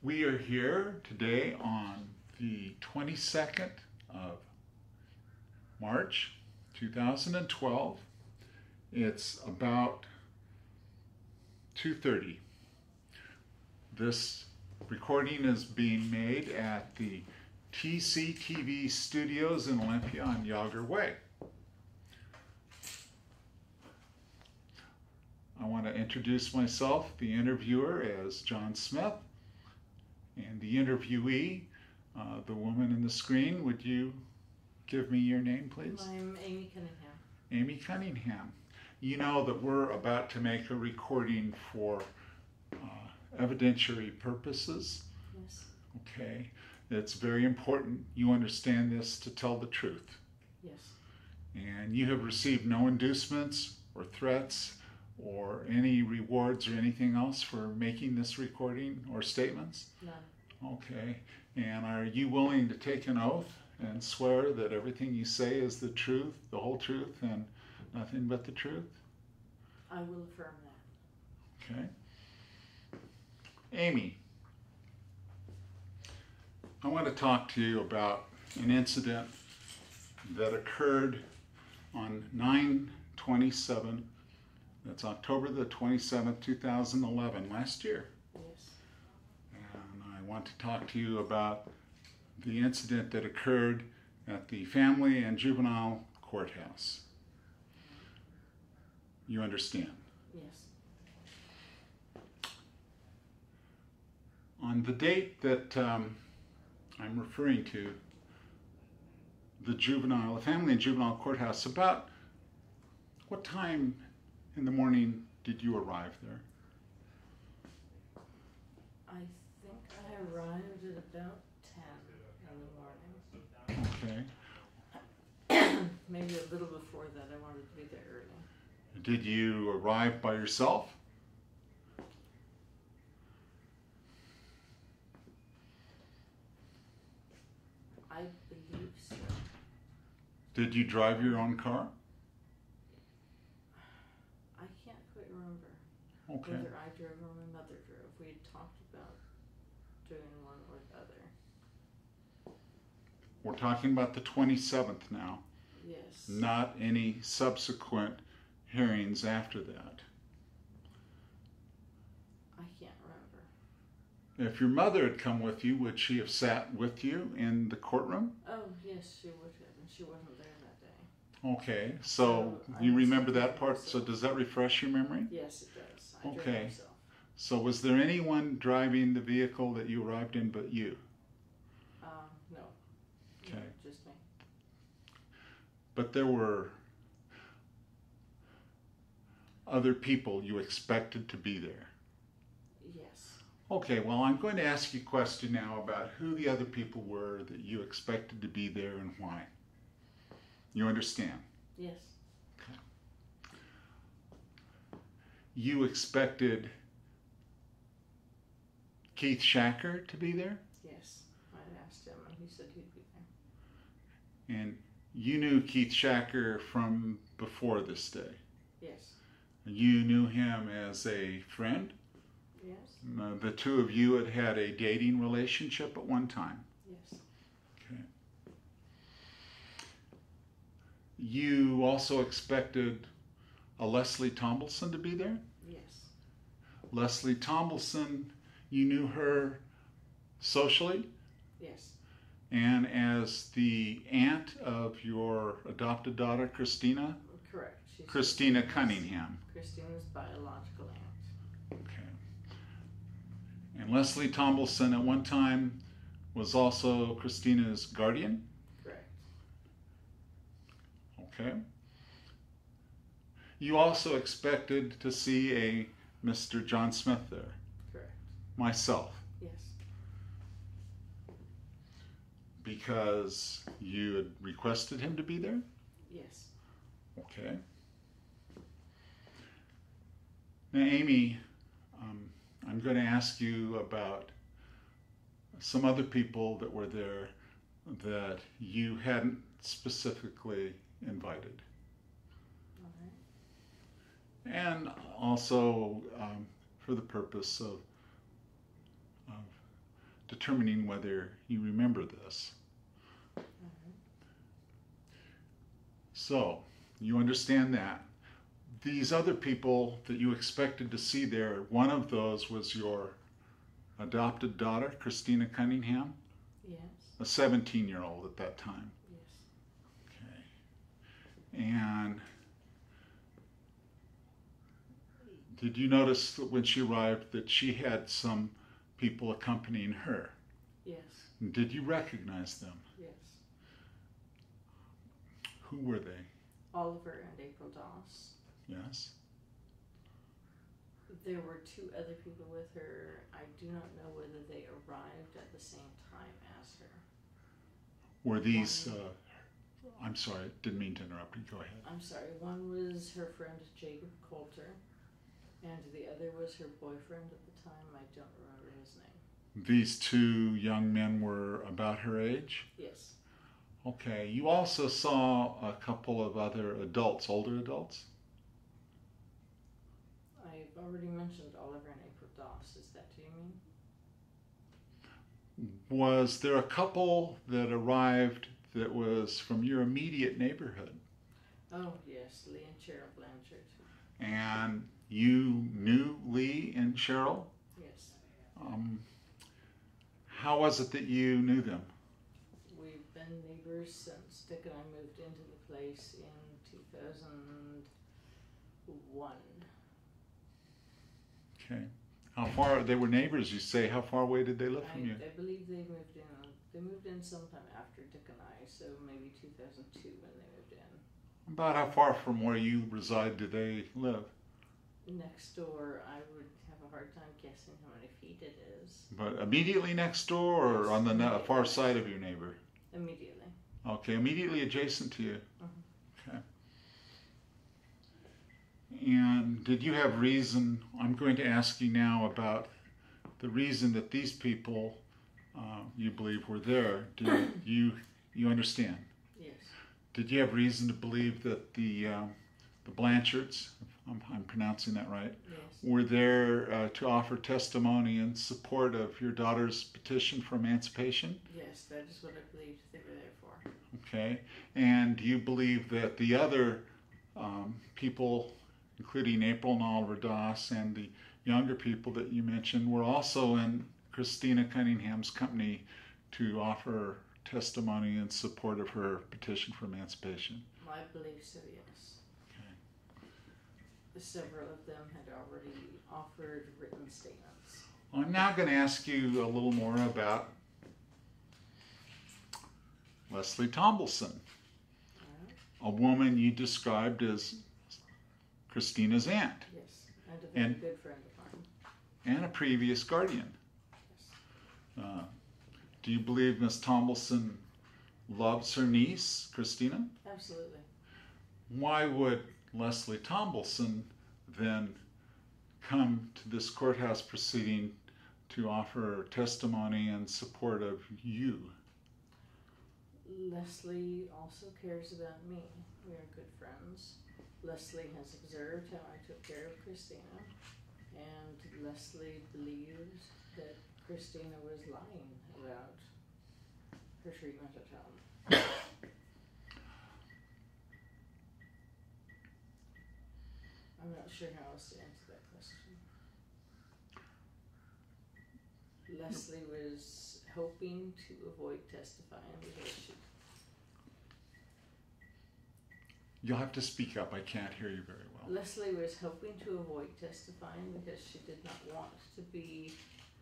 We are here today on the 22nd of March 2012. It's about 2:30. This recording is being made at the TCTV studios in Olympia on Yager Way. I want to introduce myself, the interviewer, as John Smith, and the interviewee, the woman in the screen. Would you give me your name, please? I'm Amy Cunningham. Amy Cunningham. You know that we're about to make a recording for evidentiary purposes. Yes. Okay. It's very important you understand this to tell the truth. Yes. And you have received no inducements or threats or any rewards or anything else for making this recording or statements? None. Okay. And are you willing to take an oath and swear that everything you say is the truth, the whole truth, and nothing but the truth? I will affirm that. Okay. Amy, I want to talk to you about an incident that occurred on 9/27, that's October the 27th, 2011, last year. Yes. And I want to talk to you about the incident that occurred at the Family and Juvenile Courthouse. You understand? Yes. On the date that I'm referring to, the Family and Juvenile Courthouse, about what time in the morning did you arrive there? I think I arrived at about 10 in the morning. Okay. Maybe a little before that. I wanted to be there early. Did you arrive by yourself? I believe so. Did you drive your own car? I can't quite remember Okay. whether I drove or my mother drove. We had talked about doing one or the other. We're talking about the 27th now, Yes. not any subsequent hearings after that. I can't remember. If your mother had come with you, would she have sat with you in the courtroom? Oh, yes, she would have, and she wasn't there that day. Okay, so I you was remember that driving part, so myself. does that refresh your memory? Yes, it does. I drove Okay. myself. So was there anyone driving the vehicle that you arrived in but you? No. Okay. No, just me. But there were other people you expected to be there. Yes. Okay, well, I'm going to ask you a question now about who the other people were that you expected to be there and why. You understand? Yes. Okay. You expected Keith Shacker to be there, Yes. I asked him, and he said he'd be there. and you knew Keith Shacker from before this day. Yes. You knew him as a friend. Yes. The two of you had had a dating relationship at one time. Yes. Okay. You also expected a Leslie Tomlinson to be there. Yes. Leslie Tomlinson, you knew her socially Yes. and as the aunt of your adopted daughter, Christina. Correct. She's Christina Cunningham. Christina's biological aunt. Okay. And Leslie Tomlinson at one time was also Christina's guardian. Correct. Okay. You also expected to see a Mr. John Smith there. Correct. Myself. Yes. Because you had requested him to be there? Yes. Okay. Now, Amy, I'm going to ask you about some other people that were there that you hadn't specifically invited. All right. And also for the purpose of determining whether you remember this. So, you understand that. These other people that you expected to see there, one of those was your adopted daughter, Christina Cunningham, Yes. a 17-year-old at that time. Yes. Okay. And did you notice that when she arrived that she had some people accompanying her? Yes. Did you recognize them? Yes. Who were they? Oliver and April Doss. Yes. There were two other people with her. I do not know whether they arrived at the same time as her. Were these, I'm sorry, didn't mean to interrupt you, go ahead. I'm sorry, one was her friend Jacob Coulter, and the other was her boyfriend at the time. I don't remember his name. These two young men were about her age? Yes. Okay, you also saw a couple of other adults, older adults? I've already mentioned Oliver and April Doss. Is that what you mean? Was there a couple that arrived that was from your immediate neighborhood? Oh, yes, Lee and Cheryl Blanchard. And you knew Lee and Cheryl? Yes. How was it that you knew them? We've been neighbors since Dick and I moved into the place in 2001. Okay. How far, they were neighbors, you say. How far away did they live from you? I believe they moved in. They moved in sometime after Dick and I, so maybe 2002 when they moved in. About how far from where you reside do they live? Next door, I would have a hard time guessing how many feet it is. But immediately next door or on the far side of your neighbor? Immediately. Okay, immediately adjacent to you. Mm-hmm. Okay. And did you have reason, I'm going to ask you now about the reason that these people you believe were there. Do you understand? Yes. Did you have reason to believe that the Blanchards, I'm pronouncing that right, Yes. were there to offer testimony in support of your daughter's petition for emancipation? Yes, that is what I believed they were there for. Okay. And do you believe that the other people, including April and Oliver Doss and the younger people that you mentioned, were also in Christina Cunningham's company to offer testimony in support of her petition for emancipation? I believe so, yes. Okay. Several of them had already offered written statements. I'm now going to ask you a little more about Leslie Tombleson, a woman you described as Christina's aunt. Yes, and a very And- good friend of mine. And a previous guardian. Yes. Do you believe Miss Tombleson loves her niece, Christina? Absolutely. Why would Leslie Tombleson then come to this courthouse proceeding to offer testimony in support of you? Leslie also cares about me. We are good friends. Leslie has observed how I took care of Christina, and Leslie believes that Christina was lying about her treatment at home. I'm not sure how else to answer that question. Leslie was hoping to avoid testifying because she You'll have to speak up. I can't hear you very well. Leslie was hoping to avoid testifying because she did not want to be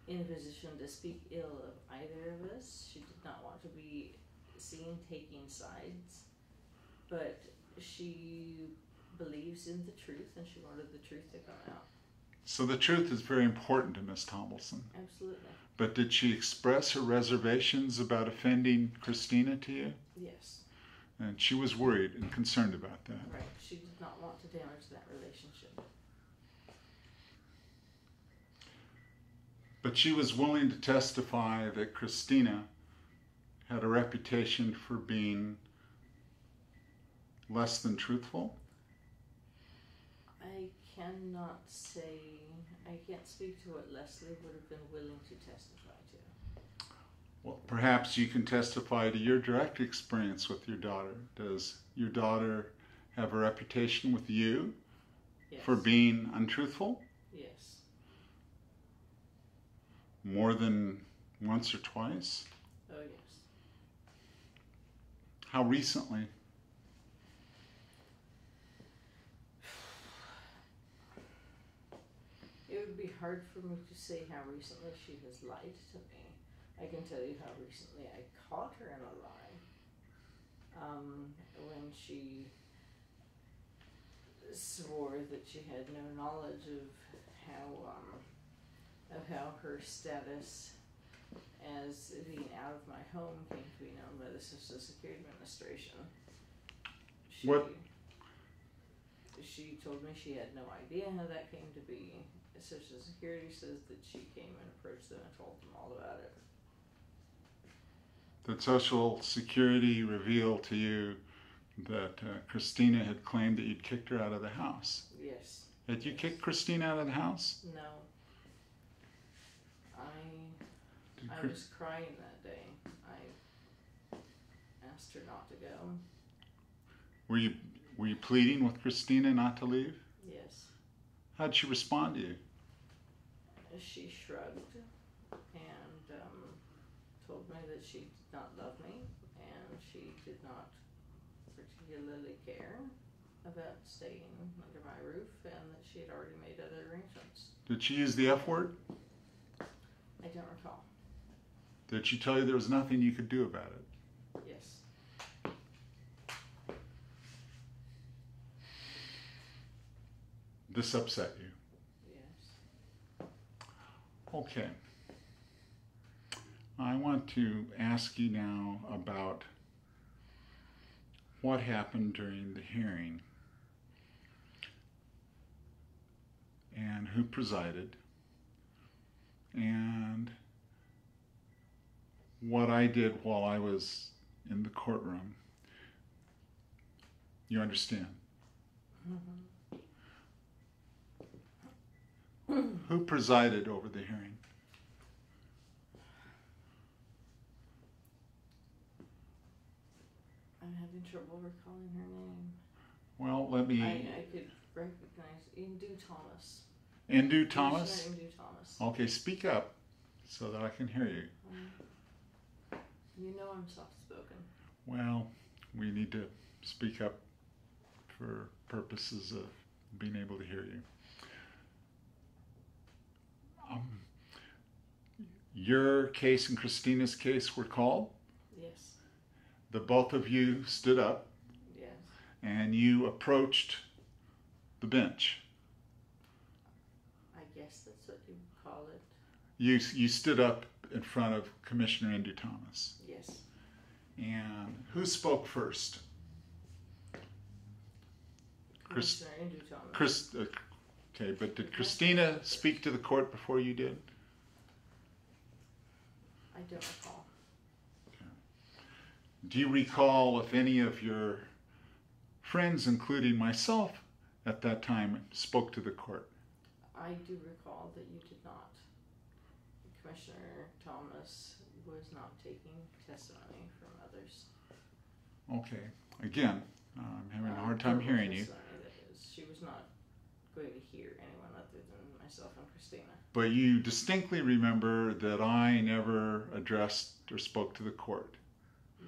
in a position to speak ill of either of us. She did not want to be seen taking sides, but she believes in the truth and she wanted the truth to come out. So the truth is very important to Miss Tombleson. Absolutely. But did she express her reservations about offending Christina to you? Yes. And she was worried and concerned about that. Right. She did not want to damage that relationship. But she was willing to testify that Christina had a reputation for being less than truthful. I cannot say, I can't speak to what Leslie would have been willing to testify to. Well, perhaps you can testify to your direct experience with your daughter. Does your daughter have a reputation with you Yes. for being untruthful? Yes. More than once or twice? Oh, yes. How recently? It would be hard for me to say how recently she has lied to me. I can tell you how recently I caught her in a lie. When she swore that she had no knowledge of how her status as being out of my home came to be known by the Social Security Administration. She told me she had no idea how that came to be. Social Security says that she came and approached them and told them all about it. Did Social Security reveal to you that Christina had claimed that you'd kicked her out of the house? Yes. Had you kicked Christina out of the house? No. I was crying that day. I asked her not to go. Were you pleading with Christina not to leave? Yes. How'd she respond to you? She shrugged and told me that she did not love me and she did not particularly care about staying under my roof and that she had already made other arrangements. Did she use the F word? I don't recall. Did she tell you there was nothing you could do about it? Yes. This upset you? Yes. Okay. I want to ask you now about what happened during the hearing and who presided and what I did while I was in the courtroom. You understand? Mm-hmm. Who presided over the hearing? I'm having trouble recalling her name. Well, let me... I could recognize Indu Thomas. Indu Thomas? Indu Thomas. Okay, speak up so that I can hear you. You know I'm soft-spoken. Well, we need to speak up for purposes of being able to hear you. Your case and Christina's case were called? Yes. The both of you stood up. Yes. And you approached the bench. I guess that's what you would call it. You stood up in front of Commissioner Indu Thomas. Yes. And who spoke first? Commissioner Indu Thomas. Okay, but did Christina speak to the court before you did? I don't recall. Okay. Do you recall if any of your friends, including myself, at that time spoke to the court? I do recall that you did not. Commissioner Thomas was not taking testimony from others. Okay. Again, I'm having a hard time hearing you. That is, she was not going to hear anyone other than myself and Christina. But you distinctly remember that I never addressed or spoke to the court.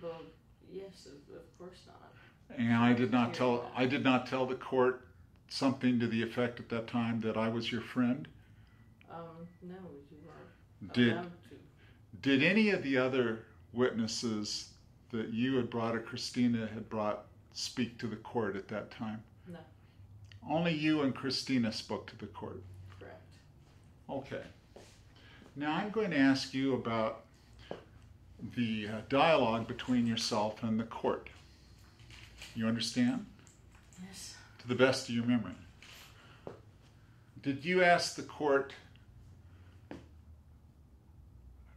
Well, yes, of course not. And I did not tell the court something to the effect at that time that I was your friend. No, you weren't allowed to. Did any of the other witnesses that you had brought or Christina had brought speak to the court at that time? No. Only you and Christina spoke to the court. Correct. Okay. Now I'm going to ask you about the dialogue between yourself and the court. You understand? Yes. To the best of your memory. Did you ask the court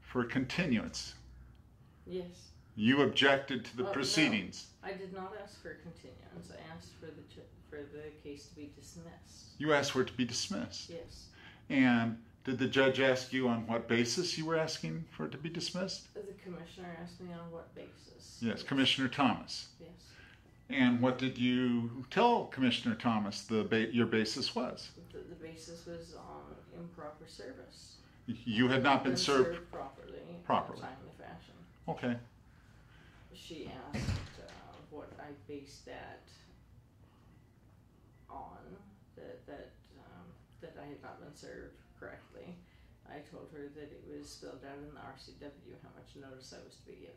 for continuance? Yes. You objected to the proceedings. No, I did not ask for continuance. I asked for the case to be dismissed. You asked for it to be dismissed. Yes. And Did the judge ask you on what basis you were asking for it to be dismissed? The commissioner asked me on what basis. Yes, Commissioner Thomas. Yes. And what did you tell Commissioner Thomas your basis was? The basis was on improper service. You had not been served properly. In a timely fashion. Okay. She asked what I based that on, that I had not been served correctly. I told her that it was spelled out in the RCW how much notice I was to be given.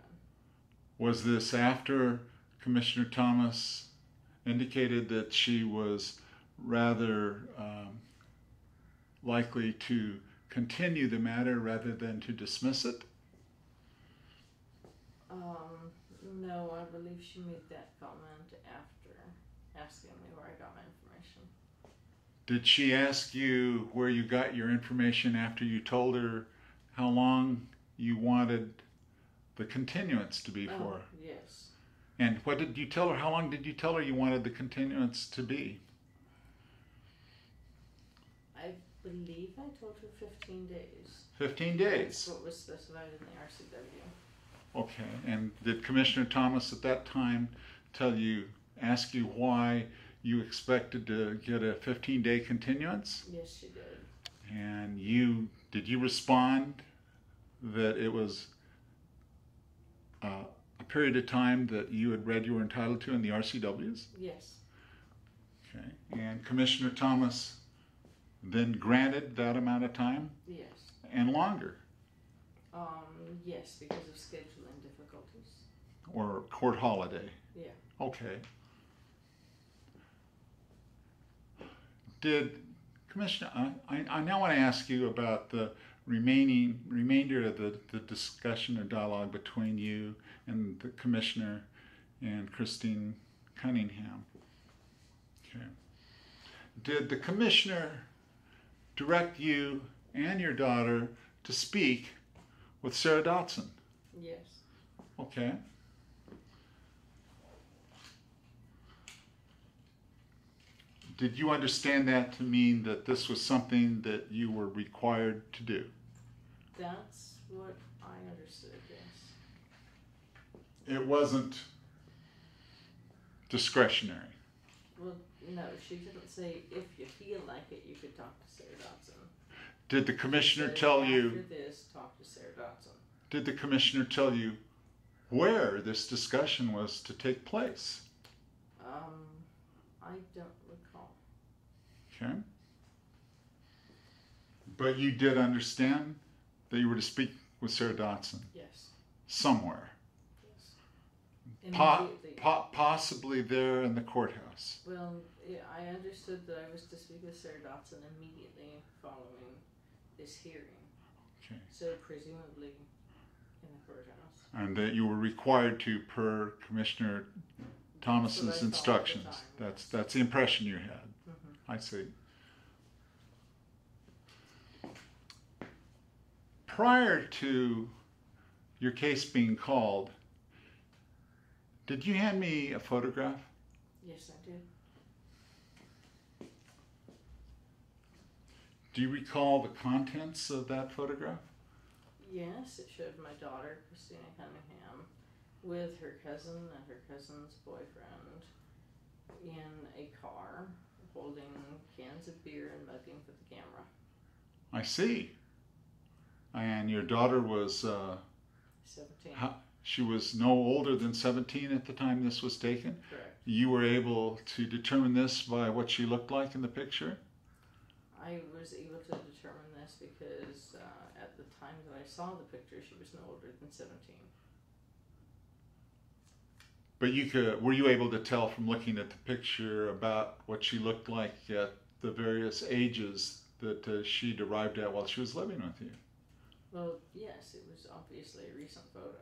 Was this after Commissioner Thomas indicated that she was rather likely to continue the matter rather than to dismiss it? No, I believe she made that comment after asking me where I got my information. Did she ask you where you got your information after you told her how long you wanted the continuance to be for? Yes. And what did you tell her? How long did you tell her you wanted the continuance to be? I believe I told her 15 days. 15 days? That's what was specified in the RCW. Okay. And did Commissioner Thomas at that time ask you why you expected to get a 15-day continuance? Yes, she did. And did you respond that it was a period of time that you had read you were entitled to in the RCWs? Yes. Okay. And Commissioner Thomas then granted that amount of time? Yes. And longer? Yes, because of scheduling difficulties. Or court holiday? Yeah. Okay. Did Commissioner, I now want to ask you about the remainder of the discussion or dialogue between you and the Commissioner and Christine Cunningham. Okay. Did the Commissioner direct you and your daughter to speak with Sara Dotson? Yes. Okay. Did you understand that to mean that this was something that you were required to do? That's what I understood, yes. It wasn't discretionary. Well, no, she didn't say if you feel like it, you could talk to Sara Dotson. Did the Commissioner But tell after you? this, talk to Sara Dotson. Did the Commissioner tell you where this discussion was to take place? I don't recall. Okay. But you did understand that you were to speak with Sara Dotson Yes. somewhere, Yes. Immediately. possibly there in the courthouse. Well, yeah, I understood that I was to speak with Sara Dotson immediately following this hearing. Okay. So presumably in the courthouse. And that you were required to per Commissioner Thomas's That's what I thought at the instructions. time, That's yes. the impression you had. Mm-hmm. I see. Prior to your case being called, did you hand me a photograph? Yes, I did. Do you recall the contents of that photograph? Yes, it showed my daughter, Christina Cunningham, with her cousin and her cousin's boyfriend in a car, holding cans of beer and mugging for the camera. I see. And your daughter was, 17. she was no older than 17 at the time this was taken? Correct. You were able to determine this by what she looked like in the picture? I was able to determine this because at the time that I saw the picture, she was no older than 17. But were you able to tell from looking at the picture about what she looked like at the various ages that she arrived at while she was living with you? Well, yes, it was obviously a recent photo.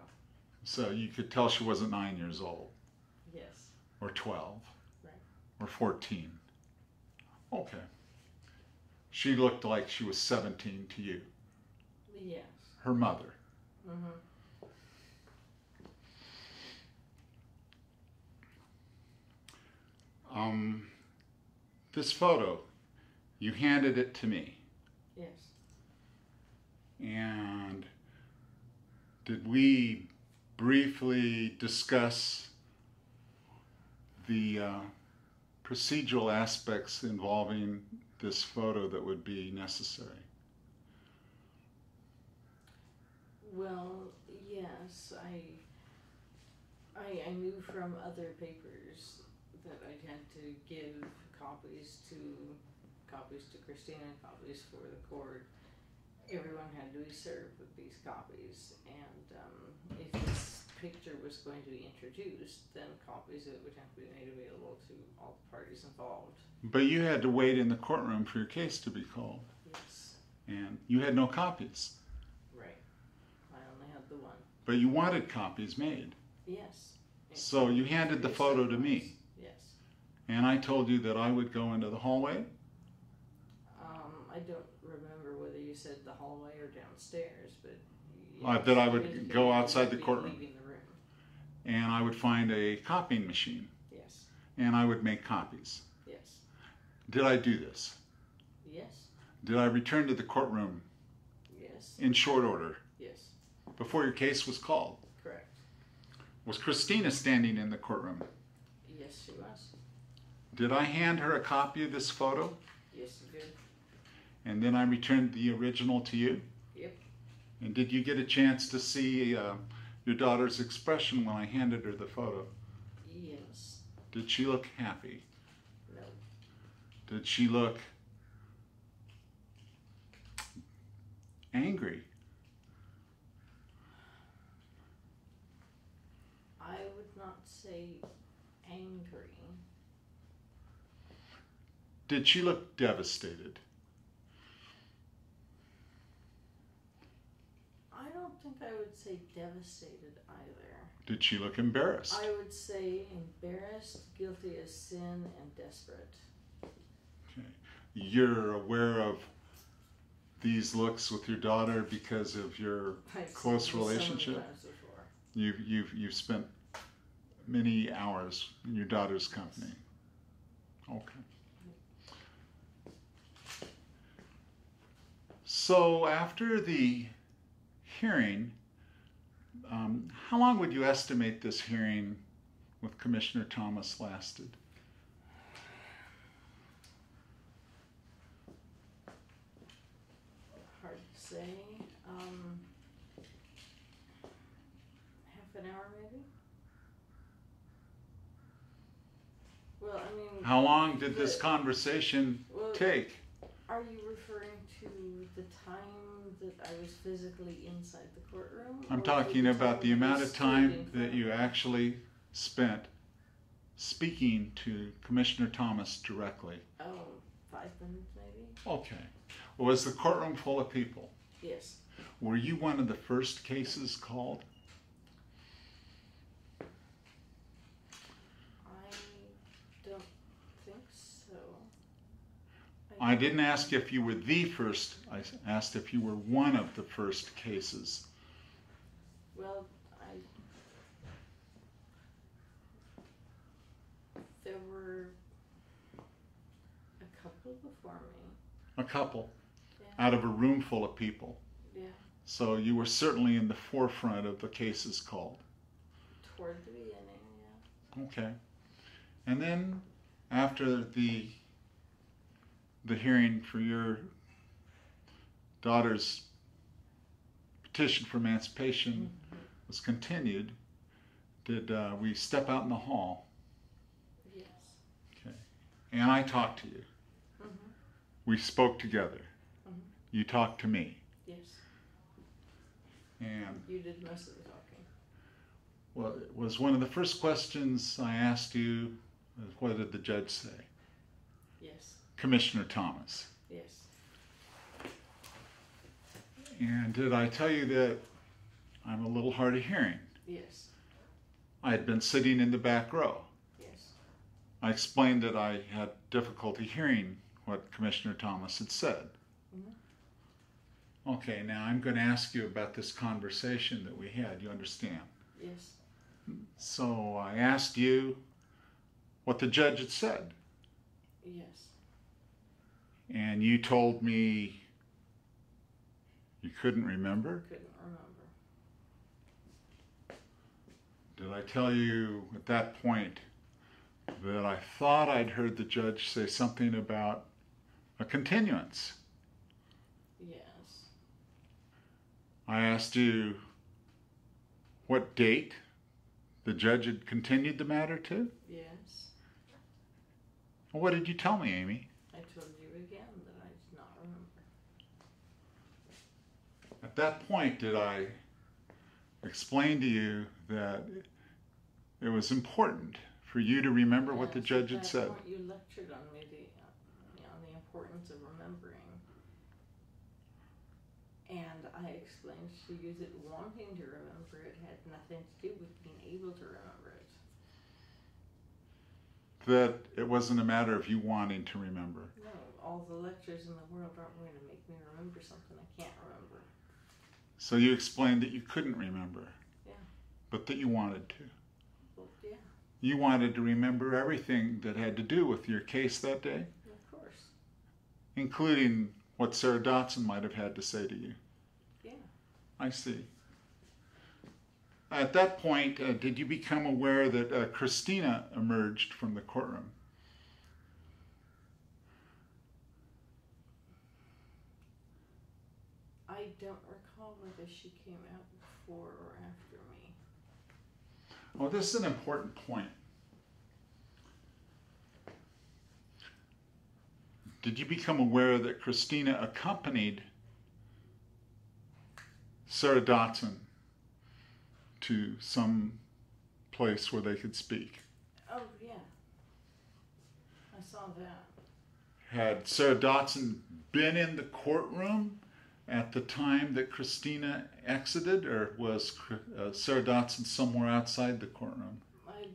So you could tell she wasn't 9 years old, Yes. or 12, Right. or 14. Okay. She looked like she was 17 to you, Yes. her mother. Mm-hmm. This photo, you handed it to me. Yes. And did we briefly discuss the procedural aspects involving this photo that would be necessary? Well, yes, I knew from other papers that I had to give copies to Christina and copies for the court. Everyone had to be served with these copies, and if this picture was going to be introduced, then copies of it would have to be made available to all the parties involved. But you had to wait in the courtroom for your case to be called. Yes. And you had no copies. Right. I only had the one. But you wanted copies made. Yes. So you handed the photo to me. Yes. And I told you that I would go into the hallway. I don't remember whether you said the hallway or downstairs, but That I would go outside the courtroom. Leaving the room. And I would find a copying machine. Yes. And I would make copies. Yes. Did I do this? Yes. Did I return to the courtroom Yes. in short order Yes. before your case was called? Correct. Was Christina standing in the courtroom? Yes, she was. Did I hand her a copy of this photo? Yes, you did. And then I returned the original to you? Yep. And did you get a chance to see your daughter's expression when I handed her the photo? Yes. Did she look happy? No. Did she look angry? I would not say angry. Did she look devastated? I don't think I would say devastated either. Did she look embarrassed? I would say embarrassed, guilty as sin, and desperate. Okay. You're aware of these looks with your daughter because of your close relationship? So many times before. You've spent many hours in your daughter's company. Okay. So after the hearing, how long would you estimate this hearing with Commissioner Thomas lasted? Hard to say. Half an hour maybe? Well, I mean... How long did this conversation take? Are you referring to the time that I was physically inside the courtroom? I'm talking about the amount of time that you actually spent speaking to Commissioner Thomas directly. Oh, 5 minutes maybe? Okay. Was the courtroom full of people? Yes. Were you one of the first cases called? I don't think so. I didn't ask if you were the first. I asked if you were one of the first cases. Well, there were a couple before me. A couple. Yeah. Out of a room full of people. Yeah. So you were certainly in the forefront of the cases called. Toward the beginning, yeah. Okay. And then after the hearing for your daughter's petition for emancipation was continued, did we step out in the hall? Yes. Okay. And I talked to you. We spoke together. You talked to me. Yes. And You did most of the talking. well, it was one of the first questions I asked you, what did the judge say? Yes. Commissioner Thomas. Yes. And did I tell you that I'm a little hard of hearing? Yes. I had been sitting in the back row. Yes. I explained that I had difficulty hearing what Commissioner Thomas had said. Okay, now I'm going to ask you about this conversation that we had. You understand? Yes. So I asked you what the judge had said. Yes. And you told me You couldn't remember? Couldn't remember. Did I tell you at that point that I thought I'd heard the judge say something about a continuance? Yes. I asked you what date the judge had continued the matter to? Yes. Well, what did you tell me, Amy? I told you again that I did not remember. At that point, did I explain to you that it was important for you to remember what the judge had said? At that point you lectured on me on the importance of remembering. And I explained to you that wanting to remember it had nothing to do with being able to remember it. That it wasn't a matter of you wanting to remember. No, all the lectures in the world aren't going to make me remember something I can't remember. So you explained that you couldn't remember. Yeah. But that you wanted to. Well, yeah. You wanted to remember everything that had to do with your case that day? Of course. Including what Sara Dotson might have had to say to you. Yeah. I see. At that point, did you become aware that Christina emerged from the courtroom? I don't recall whether she came out before or after me. Well, this is an important point. Did you become aware that Christina accompanied Sara Dotson to some place where they could speak? Oh, yeah. I saw that. Had Sara Dotson been in the courtroom at the time that Christina exited, or was Sara Dotson somewhere outside the courtroom? I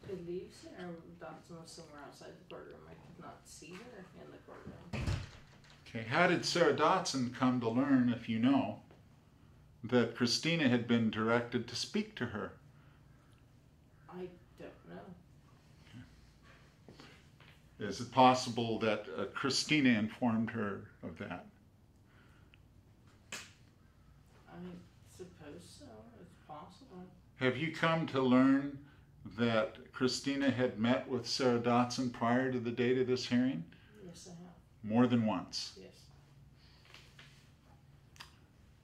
believe Sara Dotson was somewhere outside the courtroom. I could not see her in the courtroom. Okay, how did Sara Dotson come to learn, if you know, that Christina had been directed to speak to her? I don't know. Okay. Is it possible that Christina informed her of that? I suppose so. It's possible. Have you come to learn that Christina had met with Sara Dotson prior to the date of this hearing? Yes, I have. More than once? Yes.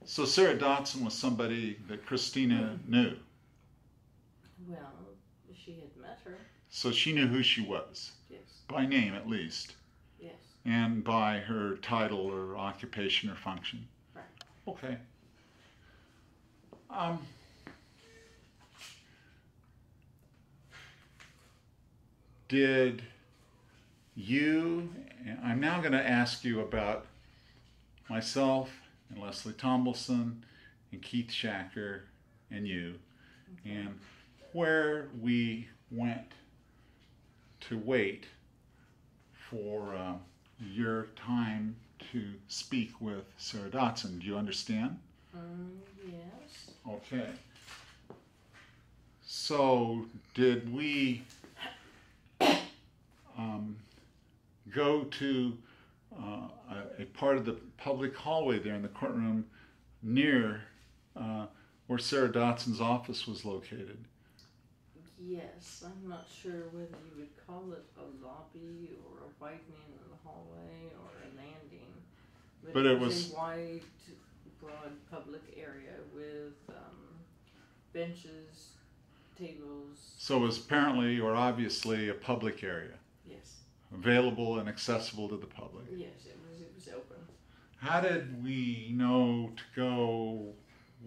So Sara Dotson was somebody that Christina knew. Well, she had met her. So she knew who she was. Yes. By name, at least. Yes. And by her title or occupation or function. Right. Okay. Did you, I'm now going to ask you about myself and Leslie Tombleson and Keith Shacker and you, and where we went to wait for your time to speak with Sara Dotson. Do you understand? Yes. Okay. So did we go to a part of the public hallway there in the courtroom near where Sara Dotson's office was located? Yes, I'm not sure whether you would call it a lobby or a widening in the hallway or a landing. But it was a wide, broad public area with benches, tables. So it was apparently or obviously a public area. Yes. Available and accessible to the public. Yes, it was open. How did we know to go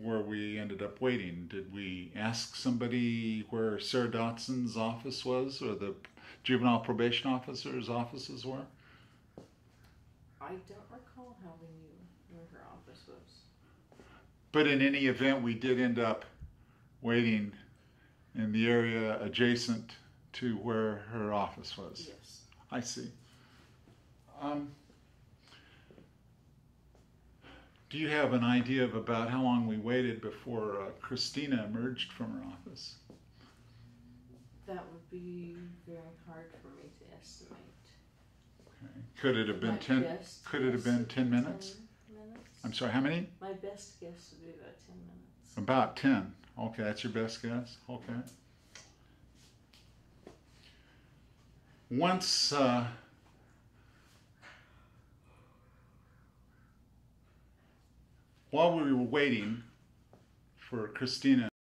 where we ended up waiting? Did we ask somebody where Sara Dotson's office was or the juvenile probation officer's offices were? I don't recall how we knew where her office was. But in any event, we did end up waiting in the area adjacent to where her office was. Yes. I see. Do you have an idea of about how long we waited before Christina emerged from her office? That would be very hard for me to estimate. Okay. Could it have been 10? Could it have been 10 minutes? 10 minutes? I'm sorry, how many? My best guess would be about 10 minutes. About 10. Okay, that's your best guess? Okay. Once while we were waiting for Christina